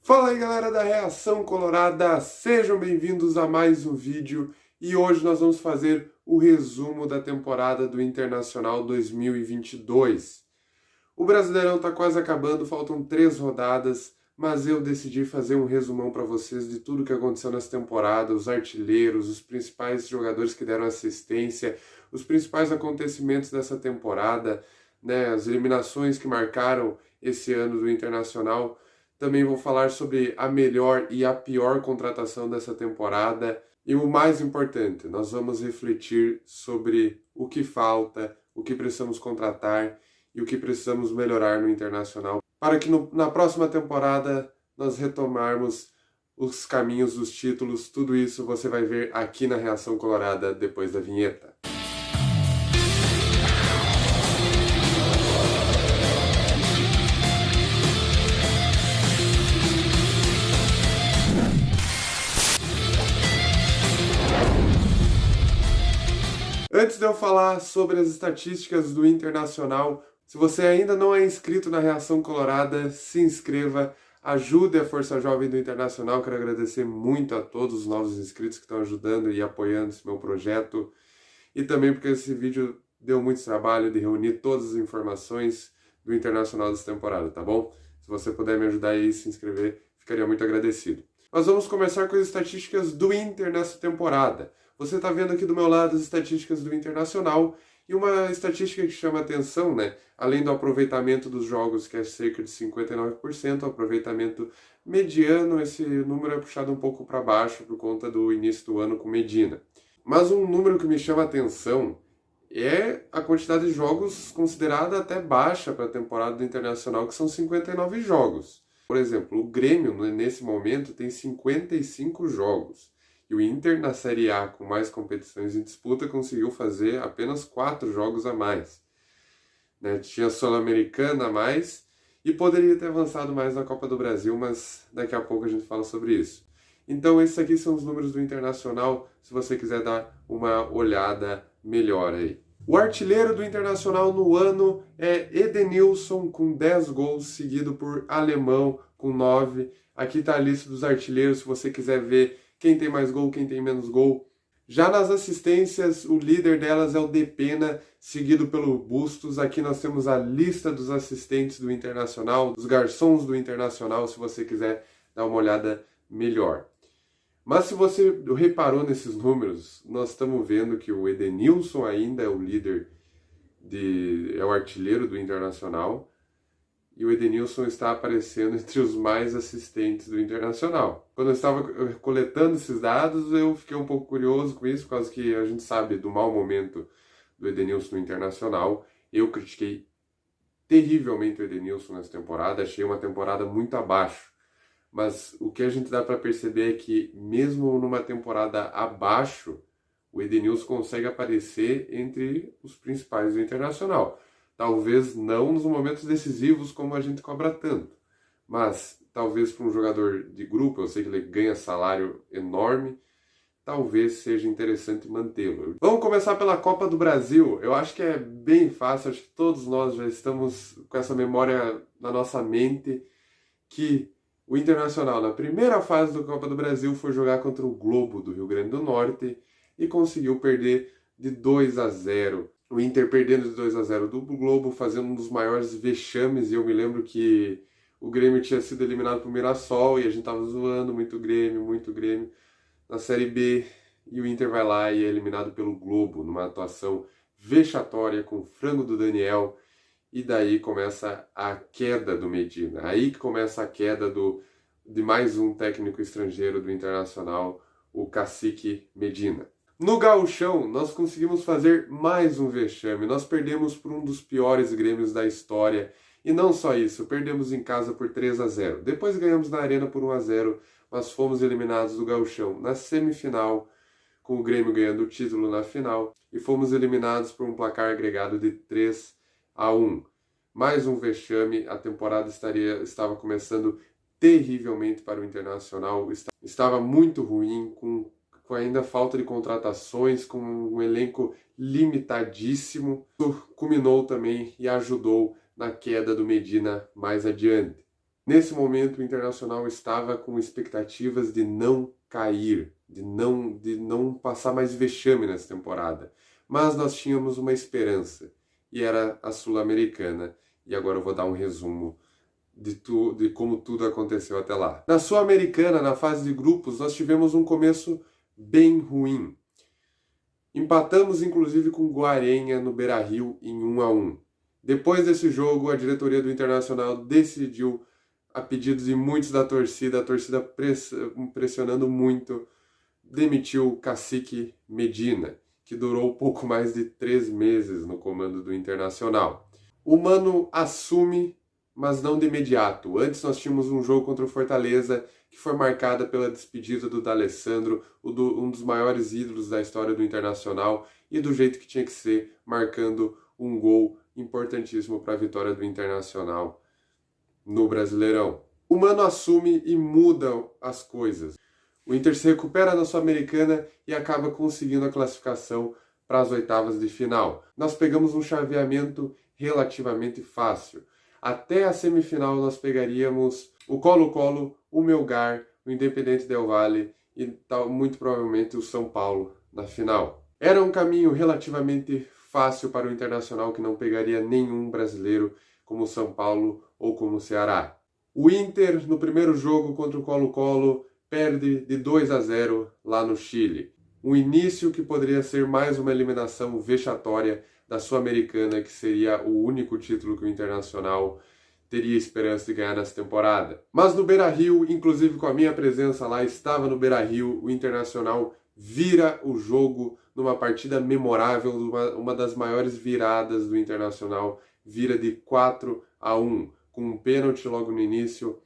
Fala aí galera da Reação Colorada, sejam bem-vindos a mais um vídeo e hoje nós vamos fazer o resumo da temporada do Internacional 2022. O Brasileirão está quase acabando, faltam 3 rodadas, mas eu decidi fazer um resumão para vocês de tudo que aconteceu nessa temporada, os artilheiros, os principais jogadores que deram assistência, os principais acontecimentos dessa temporada, né, as eliminações que marcaram esse ano do Internacional. Também vou falar sobre a melhor e a pior contratação dessa temporada. E o mais importante, nós vamos refletir sobre o que falta, o que precisamos contratar e o que precisamos melhorar no Internacional, para que na próxima temporada nós retomarmos os caminhos dos títulos. Tudo isso você vai ver aqui na Reação Colorada depois da vinheta. Antes de eu falar sobre as estatísticas do Internacional, se você ainda não é inscrito na Reação Colorada, se inscreva, ajude a Força Jovem do Internacional. Quero agradecer muito a todos os novos inscritos que estão ajudando e apoiando esse meu projeto. E também porque esse vídeo deu muito trabalho de reunir todas as informações do Internacional dessa temporada, tá bom? Se você puder me ajudar aí e se inscrever, ficaria muito agradecido. Nós vamos começar com as estatísticas do Inter nessa temporada. Você está vendo aqui do meu lado as estatísticas do Internacional e uma estatística que chama atenção, né? Além do aproveitamento dos jogos, que é cerca de 59%, o aproveitamento mediano, esse número é puxado um pouco para baixo por conta do início do ano com Medina. Mas um número que me chama atenção é a quantidade de jogos considerada até baixa para a temporada do Internacional, que são 59 jogos. Por exemplo, o Grêmio, nesse momento, tem 55 jogos. E o Inter, na Série A, com mais competições em disputa, conseguiu fazer apenas 4 jogos a mais. Né? Tinha Sul-Americana a mais e poderia ter avançado mais na Copa do Brasil, mas daqui a pouco a gente fala sobre isso. Então, esses aqui são os números do Internacional, se você quiser dar uma olhada melhor aí. O artilheiro do Internacional no ano é Edenilson, com 10 gols, seguido por Alemão, com 9. Aqui está a lista dos artilheiros, se você quiser ver quem tem mais gol, quem tem menos gol. Já nas assistências, o líder delas é o Depena, seguido pelo Bustos. Aqui nós temos a lista dos assistentes do Internacional, dos garçons do Internacional, se você quiser dar uma olhada melhor. Mas se você reparou nesses números, nós estamos vendo que o Edenilson ainda é o líder, é o artilheiro do Internacional, e o Edenilson está aparecendo entre os mais assistentes do Internacional. Quando eu estava coletando esses dados, eu fiquei um pouco curioso com isso, por causa que a gente sabe do mau momento do Edenilson no Internacional. Eu critiquei terrivelmente o Edenilson nessa temporada, achei uma temporada muito abaixo. Mas o que a gente dá para perceber é que, mesmo numa temporada abaixo, o Edenilson consegue aparecer entre os principais do Internacional. Talvez não nos momentos decisivos como a gente cobra tanto, mas talvez para um jogador de grupo, eu sei que ele ganha salário enorme, talvez seja interessante mantê-lo. Vamos começar pela Copa do Brasil. Eu acho que é bem fácil, acho que todos nós já estamos com essa memória na nossa mente que o Internacional, na primeira fase da Copa do Brasil, foi jogar contra o Globo do Rio Grande do Norte e conseguiu perder de 2-0. O Inter perdendo de 2-0 do Globo, fazendo um dos maiores vexames, e eu me lembro que o Grêmio tinha sido eliminado pro Mirassol, e a gente tava zoando muito Grêmio, na Série B, e o Inter vai lá e é eliminado pelo Globo, numa atuação vexatória, com o frango do Daniel, e daí começa a queda do Medina, aí que começa a queda de mais um técnico estrangeiro do Internacional, o Cacique Medina. No Gauchão, nós conseguimos fazer mais um vexame. Nós perdemos por um dos piores Grêmios da história. E não só isso, perdemos em casa por 3-0. Depois ganhamos na Arena por 1-0, mas fomos eliminados do Gauchão na semifinal, com o Grêmio ganhando o título na final. E fomos eliminados por um placar agregado de 3-1. Mais um vexame, a temporada estava começando terrivelmente para o Internacional. Estava muito ruim, com ainda falta de contratações, com um elenco limitadíssimo. Isso culminou também e ajudou na queda do Medina mais adiante. Nesse momento, o Internacional estava com expectativas de não cair, de não passar mais vexame nessa temporada. Mas nós tínhamos uma esperança, e era a Sul-Americana. E agora eu vou dar um resumo de como tudo aconteceu até lá. Na Sul-Americana, na fase de grupos, nós tivemos um começo bem ruim. Empatamos inclusive com o Guarenha no Beira-Rio em 1-1. Depois desse jogo, a diretoria do Internacional decidiu, a pedido de muitos da torcida, a torcida pressionando muito, demitiu o Cacique Medina, que durou pouco mais de 3 meses no comando do Internacional. O Mano assume, mas não de imediato. Antes nós tínhamos um jogo contra o Fortaleza, que foi marcada pela despedida do D'Alessandro, um dos maiores ídolos da história do Internacional, e do jeito que tinha que ser, marcando um gol importantíssimo para a vitória do Internacional no Brasileirão. O Mano assume e muda as coisas. O Inter se recupera na Sul-Americana e acaba conseguindo a classificação para as oitavas de final. Nós pegamos um chaveamento relativamente fácil. Até a semifinal nós pegaríamos o Colo-Colo, o Melgar, o Independente Del Valle e muito provavelmente o São Paulo na final. Era um caminho relativamente fácil para o Internacional, que não pegaria nenhum brasileiro como o São Paulo ou como o Ceará. O Inter, no primeiro jogo contra o Colo-Colo, perde de 2-0 lá no Chile. Um início que poderia ser mais uma eliminação vexatória da Sul-Americana, que seria o único título que o Internacional teria esperança de ganhar nessa temporada. Mas no Beira-Rio, inclusive com a minha presença lá, estava no Beira-Rio, o Internacional vira o jogo numa partida memorável, uma das maiores viradas do Internacional, vira de 4-1, com um pênalti logo no início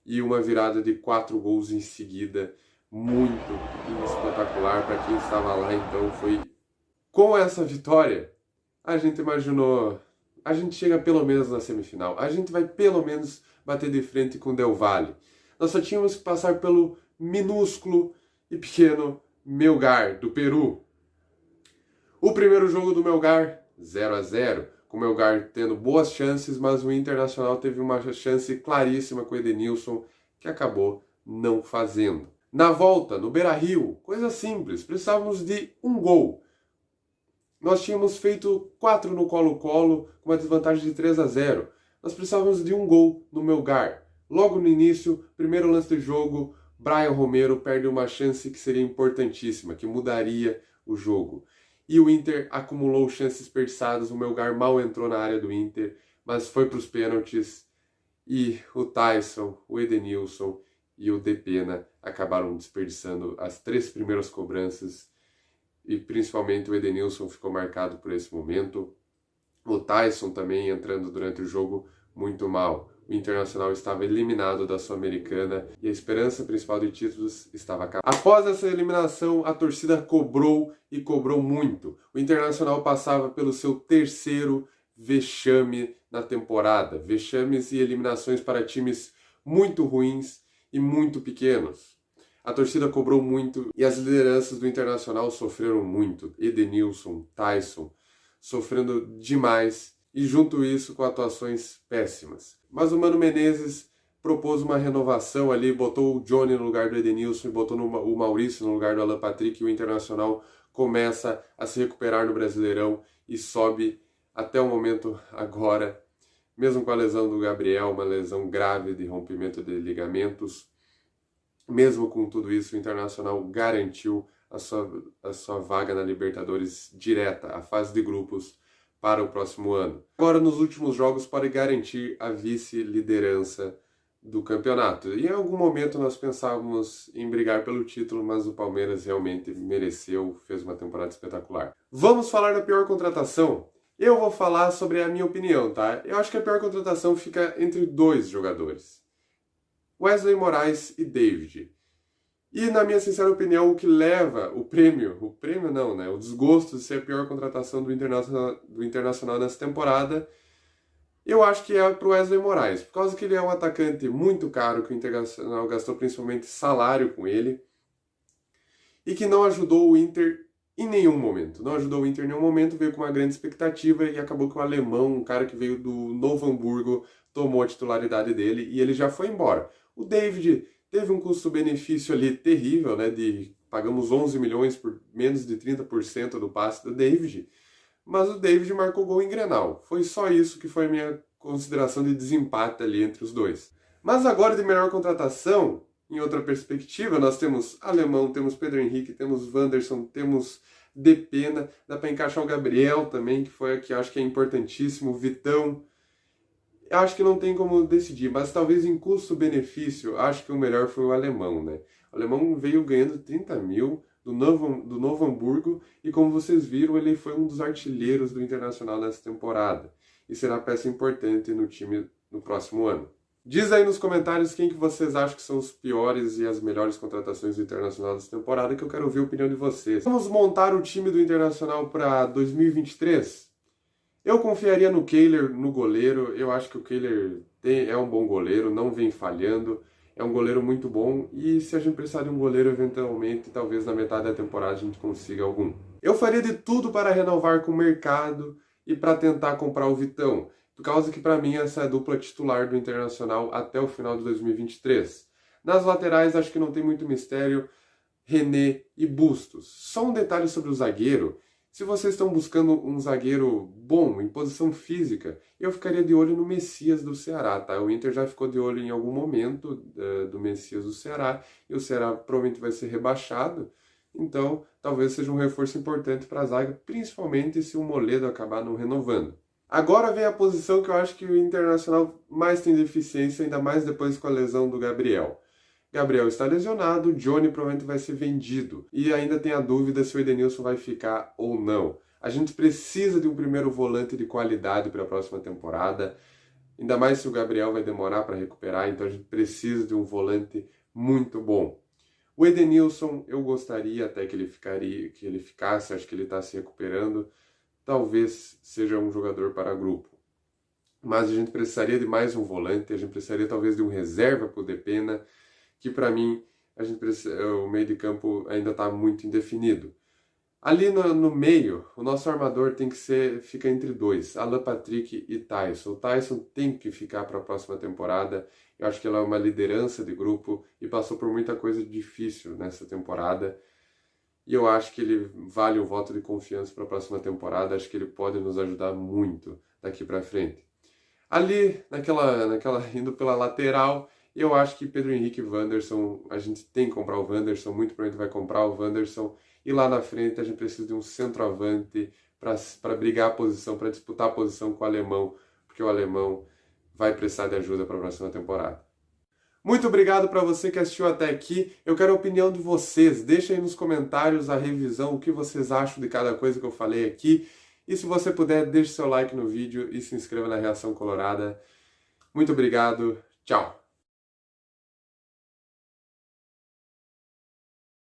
e uma virada de 4 gols em seguida, muito espetacular para quem estava lá. Então foi com essa vitória, a gente imaginou, a gente chega pelo menos na semifinal, a gente vai pelo menos bater de frente com o Del Valle. Nós só tínhamos que passar pelo minúsculo e pequeno Melgar, do Peru. O primeiro jogo do Melgar, 0-0, com o Melgar tendo boas chances, mas o Internacional teve uma chance claríssima com o Edenilson, que acabou não fazendo. Na volta, no Beira-Rio, coisa simples, precisávamos de um gol. Nós tínhamos feito 4 no Colo-Colo, com uma desvantagem de 3-0. Nós precisávamos de um gol no Melgar. Logo no início, primeiro lance de jogo, Brian Romero perde uma chance que seria importantíssima, que mudaria o jogo. E o Inter acumulou chances desperdiçadas, o Melgar mal entrou na área do Inter, mas foi para os pênaltis e o Tyson, o Edenilson e o Depena acabaram desperdiçando as 3 primeiras cobranças e principalmente o Edenilson ficou marcado por esse momento. O Tyson também entrando durante o jogo muito mal. O Internacional estava eliminado da Sul-Americana e a esperança principal de títulos estava acabada. Após essa eliminação, a torcida cobrou e cobrou muito. O Internacional passava pelo seu 3º vexame na temporada. Vexames e eliminações para times muito ruins e muito pequenos. A torcida cobrou muito e as lideranças do Internacional sofreram muito. Edenilson, Tyson, sofrendo demais e junto isso com atuações péssimas. Mas o Mano Menezes propôs uma renovação ali, botou o Johnny no lugar do Edenilson e botou o Maurício no lugar do Alan Patrick, e o Internacional começa a se recuperar no Brasileirão e sobe até o momento agora, mesmo com a lesão do Gabriel, uma lesão grave de rompimento de ligamentos. Mesmo com tudo isso, o Internacional garantiu a sua vaga na Libertadores direta, a fase de grupos, para o próximo ano. Agora, nos últimos jogos, pode garantir a vice-liderança do campeonato. E em algum momento nós pensávamos em brigar pelo título, mas o Palmeiras realmente mereceu, fez uma temporada espetacular. Vamos falar da pior contratação? Eu vou falar sobre a minha opinião, tá? Eu acho que a pior contratação fica entre 2 jogadores. Wesley Moraes e David. E, na minha sincera opinião, o que leva o desgosto de ser a pior contratação do Internacional nessa temporada, eu acho que é para o Wesley Moraes, por causa que ele é um atacante muito caro, que o Internacional gastou principalmente salário com ele, e que não ajudou o Inter em nenhum momento. Não ajudou o Inter em nenhum momento, veio com uma grande expectativa e acabou que o alemão, um cara que veio do Novo Hamburgo, tomou a titularidade dele e ele já foi embora. O David teve um custo-benefício ali terrível, né? Pagamos 11 milhões por menos de 30% do passe do David, mas o David marcou gol em Grenal. Foi só isso que foi a minha consideração de desempate ali entre os dois. Mas agora de melhor contratação, em outra perspectiva, nós temos Alemão, temos Pedro Henrique, temos Wanderson, temos Depena, dá para encaixar o Gabriel também, que foi aqui, acho que é importantíssimo, o Vitão. Eu acho que não tem como decidir, mas talvez em custo-benefício, acho que o melhor foi o Alemão, né? O Alemão veio ganhando 30 mil do Novo Hamburgo e, como vocês viram, ele foi um dos artilheiros do Internacional nessa temporada e será peça importante no time no próximo ano. Diz aí nos comentários quem que vocês acham que são os piores e as melhores contratações do Internacional dessa temporada, que eu quero ouvir a opinião de vocês. Vamos montar o time do Internacional para 2023? Eu confiaria no Kehler, no goleiro. Eu acho que o Kehler é um bom goleiro, não vem falhando. É um goleiro muito bom e se a gente precisar de um goleiro, eventualmente, talvez na metade da temporada a gente consiga algum. Eu faria de tudo para renovar com o mercado e para tentar comprar o Vitão, por causa que para mim essa é a dupla titular do Internacional até o final de 2023. Nas laterais acho que não tem muito mistério, René e Bustos. Só um detalhe sobre o zagueiro. Se vocês estão buscando um zagueiro bom, em posição física, eu ficaria de olho no Messias do Ceará, tá? O Inter já ficou de olho em algum momento do Messias do Ceará, e o Ceará provavelmente vai ser rebaixado, então talvez seja um reforço importante para a zaga, principalmente se o Moledo acabar não renovando. Agora vem a posição que eu acho que o Internacional mais tem deficiência, ainda mais depois com a lesão do Gabriel. Gabriel está lesionado, Johnny provavelmente vai ser vendido. E ainda tem a dúvida se o Edenilson vai ficar ou não. A gente precisa de um primeiro volante de qualidade para a próxima temporada. Ainda mais se o Gabriel vai demorar para recuperar, então a gente precisa de um volante muito bom. O Edenilson, eu gostaria até que ele ficasse, acho que ele está se recuperando. Talvez seja um jogador para grupo. Mas a gente precisaria de mais um volante, a gente precisaria talvez de um reserva para o Depena, que para mim o meio de campo ainda está muito indefinido. Ali no meio, o nosso armador fica entre dois, Alan Patrick e Tyson. O Tyson tem que ficar para a próxima temporada. Eu acho que ele é uma liderança de grupo e passou por muita coisa difícil nessa temporada. E eu acho que ele vale o voto de confiança para a próxima temporada. Acho que ele pode nos ajudar muito daqui para frente. Ali, indo pela lateral, eu acho que Pedro Henrique e Wanderson, a gente tem que comprar o Wanderson, muito provavelmente vai comprar o Wanderson. E lá na frente a gente precisa de um centroavante para brigar a posição, para disputar a posição com o Alemão, porque o Alemão vai precisar de ajuda para a próxima temporada. Muito obrigado para você que assistiu até aqui. Eu quero a opinião de vocês. Deixa aí nos comentários a revisão, o que vocês acham de cada coisa que eu falei aqui. E se você puder, deixe seu like no vídeo e se inscreva na Reação Colorada. Muito obrigado. Tchau!